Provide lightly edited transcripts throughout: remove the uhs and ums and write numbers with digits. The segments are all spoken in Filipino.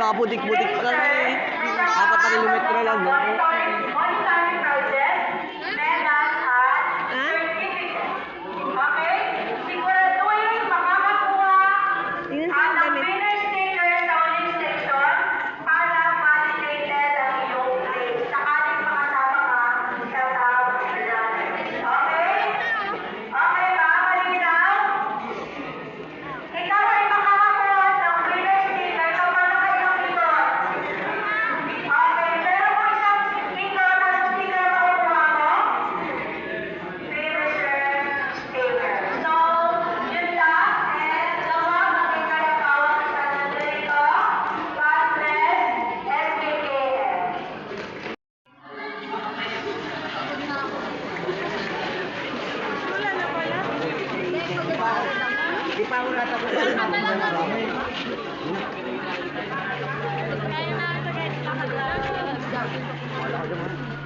nakaputik-putik pa lang eh. 4 kilometro lang, no?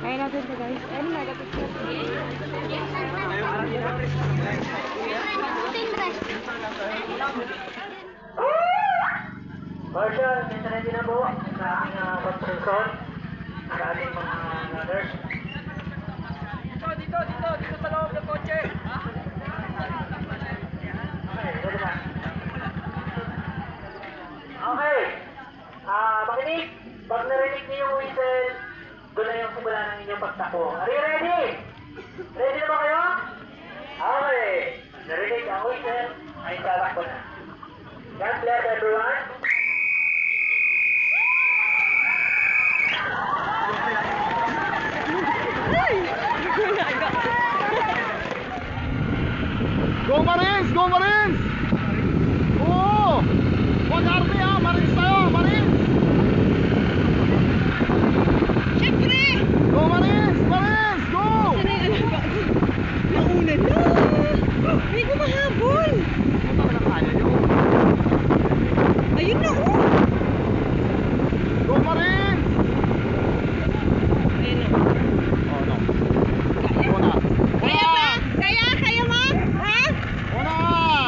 Kaya natin ito guys. Ano na dapat siya? Marshal, ready na po sa aking construction sa ating mga nurse. Dito sa loob ng kotse. Okay, ready na. Okay. Makinig. Pag narinig niyo yung whistle, doon na yung simula ng inyong pagtakbo. Are you ready? Ready na ba kayo? Okay. Narinig ang whistle, ay tatakbo na. God bless everyone. Go Marines! Go Marines! Oo! Huwag army ha! Marines tayo! Marines! Siyempre! Go Marines! Marines! Go! Nauna na! May gumahabol! Punta ka na kaya nyo. Ayun na oh! Go Marines! Ayun na. Oh no. Go na. Kaya pa? Kaya mo? Ha? Una!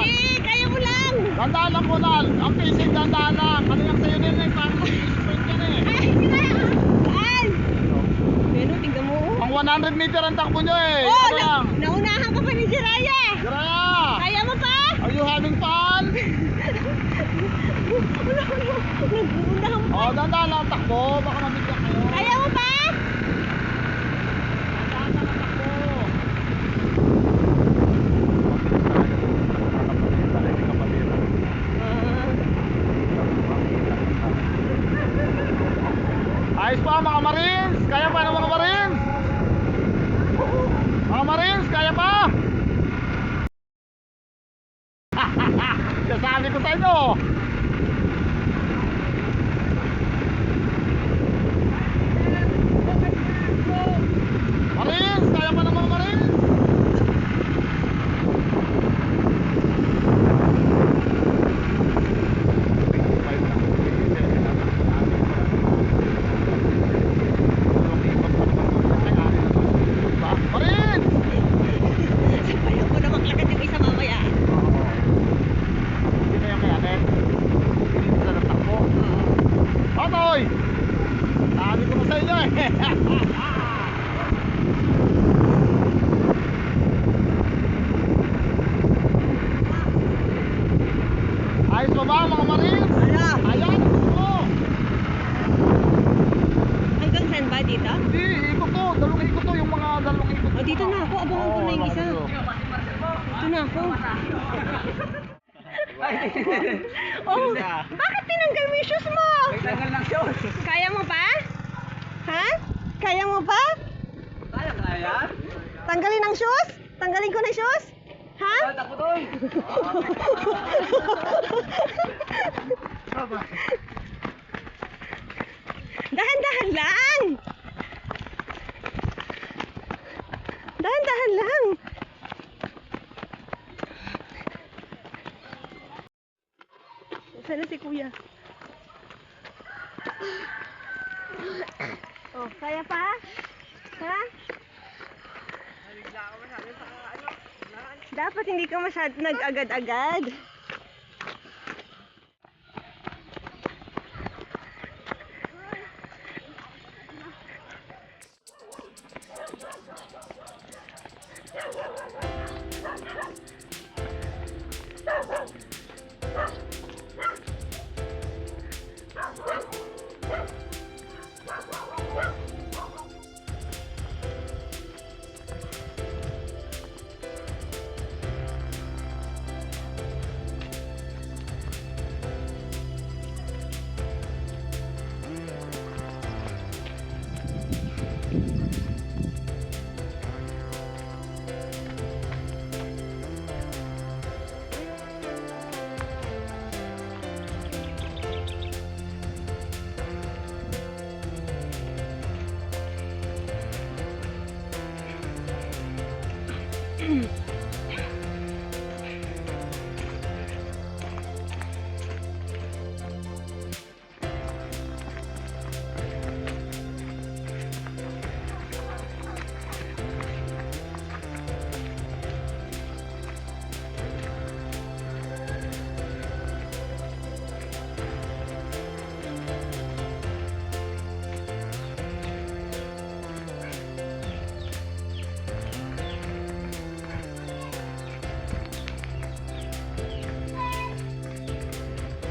Eh, kaya mo lang! Dandaan lang ko na. Ang pacing dandaan lang. Ano yung sa'yo din eh. Parang sprint yan eh. Ay, hindi na! Saan? Pero, tingnan mo oh! Pang 100 meter ang takbo nyo eh. Oh, Ano lang? naunahan ka pa ni Jiraya eh! Jiraya! Kaya mo pa? Are you having fun? Nag-uunahan pa! Oh, dandaan lang ang takbo. Baka mabigyan kayo. Kaya mo pa? Dandaan lang ang takbo. Ayos pa mga Marines! Kaya pa ng mga Marines? Mga Marines, kaya pa? Sasabi ko sa inyo. Marines, kaya pa ng mga Marines? Marines! Sabayan ko na maglakad yung isa mamaya. Hindi na yung kayanin. Hindi sila natakbo. Otoy! Sabi ko na sa inyo eh. Ayos pa ba mga Marines? Ayan, gusto. Hanggang saan ba dito? Hindi, ikot to. Dalawang ikot to. Yung mga dalawang ikot. O, dito na ako. Abangan ko na yung isa. dito. Dito na ako. Oh, bakit tinanggal mo yung shoes mo? Tanggal ng shoes. Kaya mo pa? Ha? Kaya mo pa? Kaya? Tanggalin ang shoes? Tanggalin ko na yung shoes? Ha? Takbo doon. Dahan-dahan lang! Dahan-dahan lang! Sana si kuya. Oh, kaya pa? Ha? Dapat hindi ka masyad nag-agad-agad.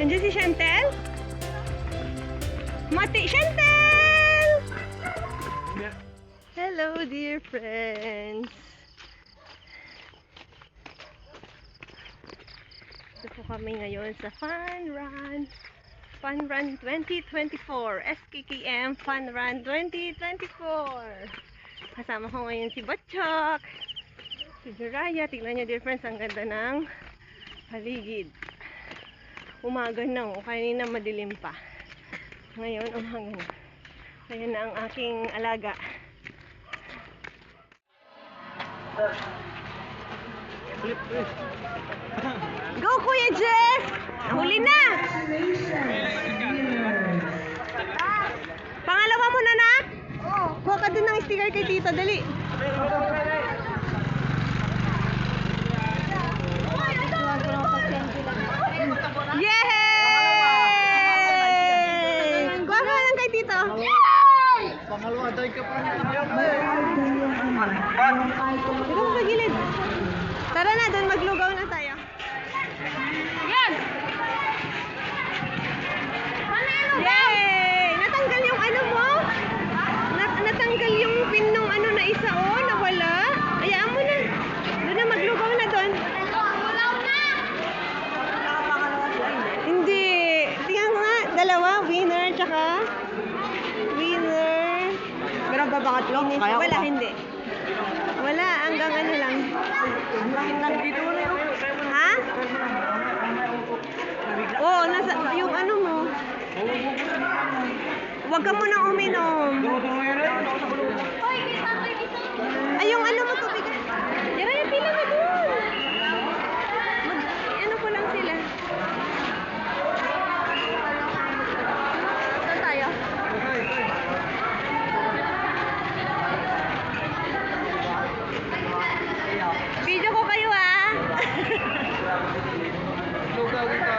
Nandiyan si Chantel? Mati, Chantel! Hello, dear friends. Ito po kami ngayon sa Fun Run 2024. SKKM Fun Run 2024. Kasama ko ngayon si Batchok, si Jiraya. Tignan nyo, dear friends, ang ganda ng paligid. Umaga na, kanina madilim pa. Ngayon, umaga na. Ayan na ang aking alaga. Go, Kuya Jess! Huli na! Pangalawa mo na, nak? Oo. Kuha ka din ng sticker kay tita, dali. Yay! Kuha ka lang kay tito. Pangalawa, dahil ka pa rin. Dito mo sa gilid. Tara na, doon maglugaw na tayo. Yan! Yay! Natanggal yung ano mo? Natanggal yung pin nung ano na isa, oh, nawala. Hayaan mo na. Doon na, maglugaw na doon. Hindi. Tingnan ko nga, dalawa, winner, tsaka winner. Meron ba baka tatlo? Kaya ko Wala, pa. hindi. Wala, hanggang ano lang. Nandito mo na yun. Ha? Oo, nasa, yung ano mo. Huwag ka munang uminom. Ay, yung ano mo, tubig. Yara, yung pila na doon. Ano ko lang sila. Saan tayo? Video ko kayo, ah. Lugaw ka.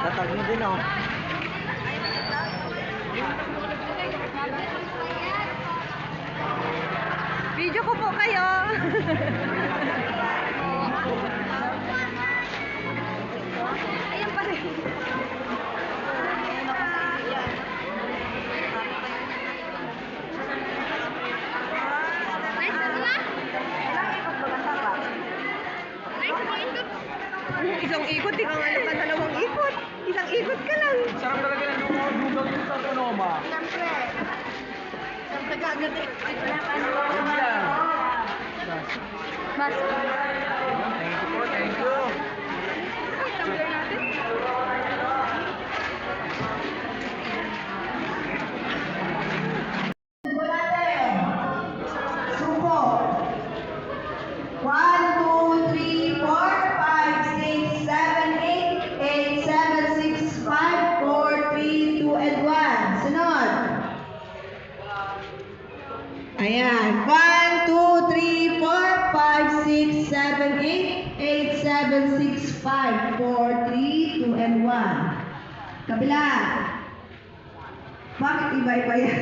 Tatag mo din, oh. Video ko po kayo. Ayan pa rin. Isang ikot, ikaw nga lang dalawang ikot. Isang ikot ka lang. Sarap talaga ng lugaw dito sa Sonoma. Siyempre. Siyempre kagad eh. Bas. Thank you po, thank you. Tumbler natin. Suko. 1, 2, 3, 4, 5, 6, 7, 8, 8, 7, 6, 5, 4, 3, 2, and 1. Sunod. Ayan. 1, 2, 3, 4, 5, 6, 7, 8, 8, 7, 6, 5, 4, 3, 2, and 1. Kabila. Bakit iba-iba yan?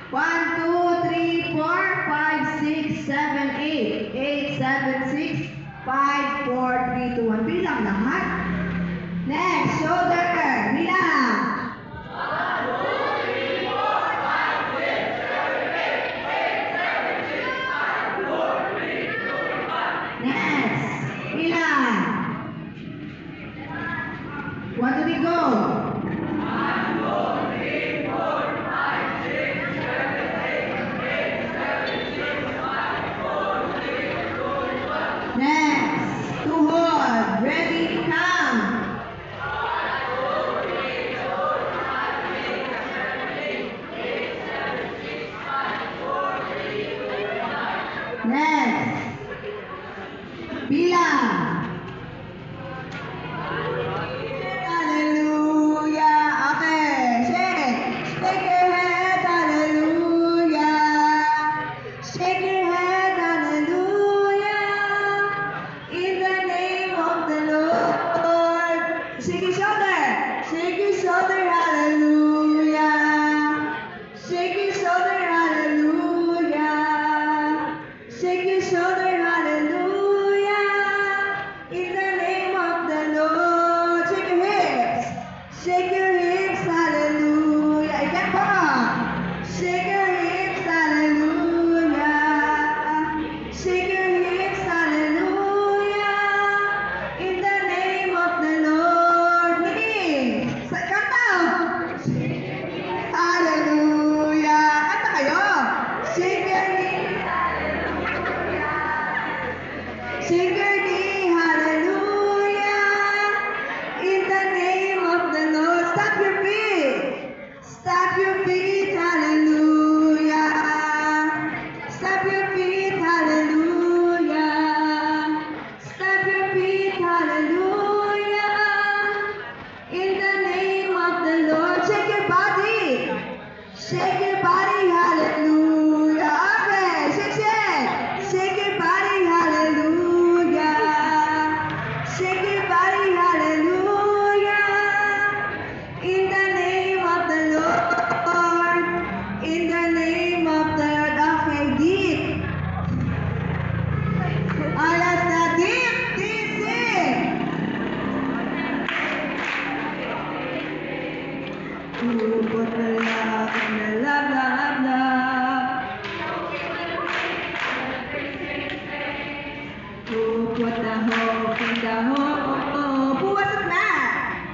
1, 2, 3, 4, 5, 6, 7, 8, 8, 7, 6, 5, 4, 3, 2, 1. Bilang lahat. Next, shoulder. Bilang. Next, bilang. 1, 2, 3, go. Next, to hold, ready, come. Next, bilang. Hallelujah. Okay, shake. Shake your head, hallelujah. Shake your head, hallelujah. In the name of the Lord. Shake your shoulder. Shake your shoulder, hallelujah. Shake your shoulder, hallelujah. Shake your shoulder, hallelujah. Shake your knee, hallelujah. In the name of the Lord, stop your feet. Stop your feet, hallelujah. Stop your feet, hallelujah. Stop your feet, hallelujah. In the name of the Lord, shake your body. Shake your body, hallelujah. Okay, shake. Shake your body, hallelujah. Shake your body, hallelujah. In the name of the Lord. In the name of the Lord. Okay, deep. Alas na deep, deep, deep. Ooh, put the love in the love, love, love. Ooh, put the hope in the hope. Who was that man?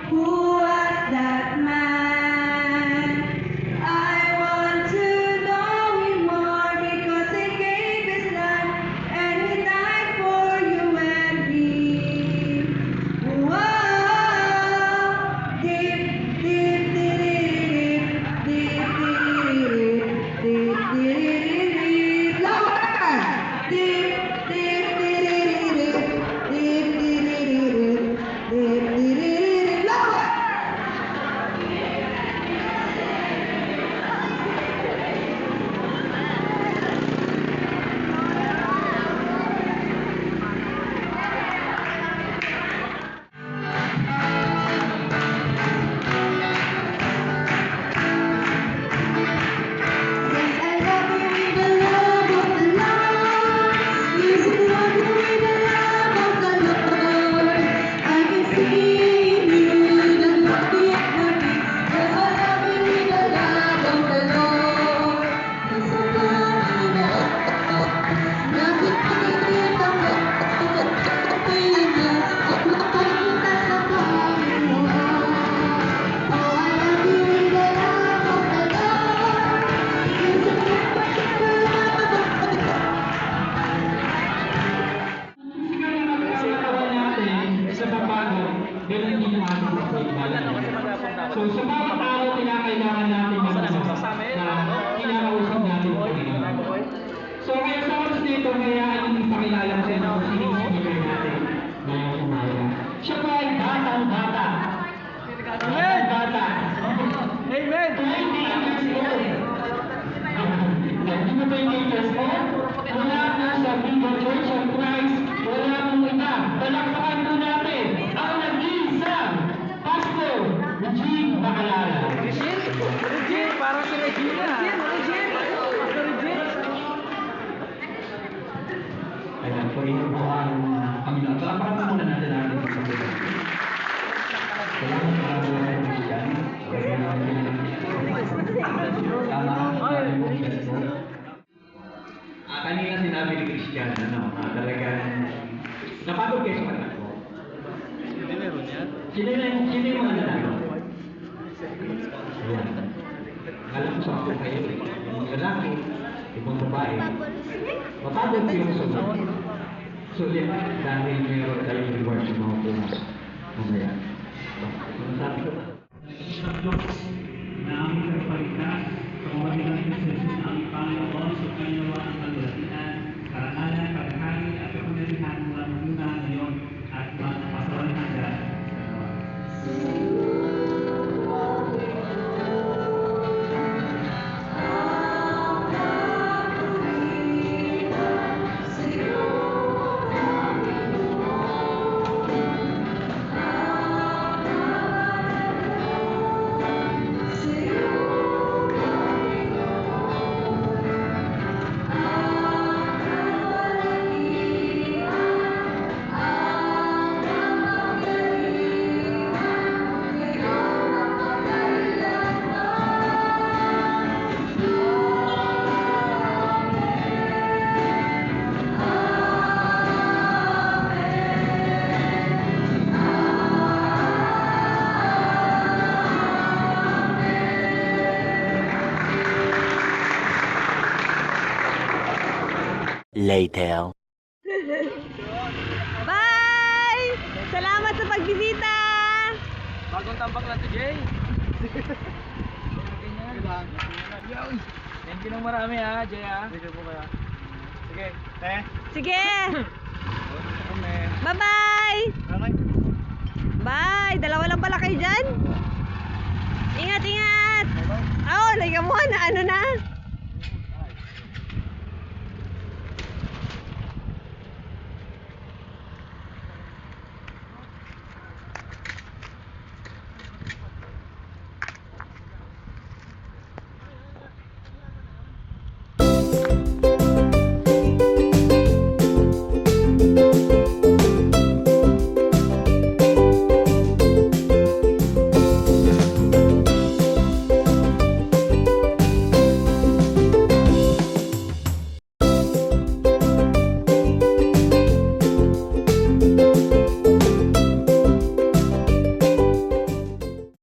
Who was that man? I want to know him more because he gave his life and he died for you and me. Whoa, deep, deep, deep, deep, deep, deep, deep, lower, deep, deep, deep, deep, deep, lower. Yes, I love you with the love of the Lord. Yes, I love you with the love of the Lord. I can see in you the beauty of my peace. Yes, I love you with the love of the Lord. Yes, I love you with the nothing can get the love of the feeling of love that's a coming on. Oh, I love you with the love of the Lord. Yes, I love you with the love of the Lord. Sigawan natin sa pagbago, ganun din ang ating pagbabago. So sa bawat araw, kinakailangan natin ng na kinakausap natin ang Panginoon. So kaya sa oras nito, kaya yung ipakilala ko sa inyo kung sino yung speaker natin ngayong umaga. Siya po ay batang-bata. Batang-bata. Amen! 20 years old. Hindi mo 20 years old? Wala po sa Viva Church of Christ, wala pong iba. Palakpakan po natin ang nag-iisang Pastor Eugene Bacalala. Regine, parang si Regina. Regine. Ayan, po rin po ang Panginoon. Palakpakan muna natin ang ating Panginoon. Salamat para po sa Christian. Tama ang mong gesto. Kanina sinabi ni Christian, talagang napagod kayo sa anak ko. Sino yung mga nanalo? Ayan. Alam ko sa ako kayo eh. Yung lalaki, ibang babae. Mapagod kayo sulit. Sulit dahil meron tayong reward sa mga pumas. Mamaya. Sabi ko ba? Na aming nagpaligtas sa pamamagitan ni Jesus na aming Panginoon sa kanyang ang kalulatian, karangalan, paghahari at kapangyarihan mula muna ngayon at magpasawalan hanggan. Later. Bye! Salamat sa pagbisita! Bagong tambak na to, Jay. Thank you ng marami ha, Jay ha. Sige po kaya. Sige. Sige! Bye-bye! Bye! Dalawa lang pala kayo dyan? Ingat, ingat! Oh, nagamuha na ano na?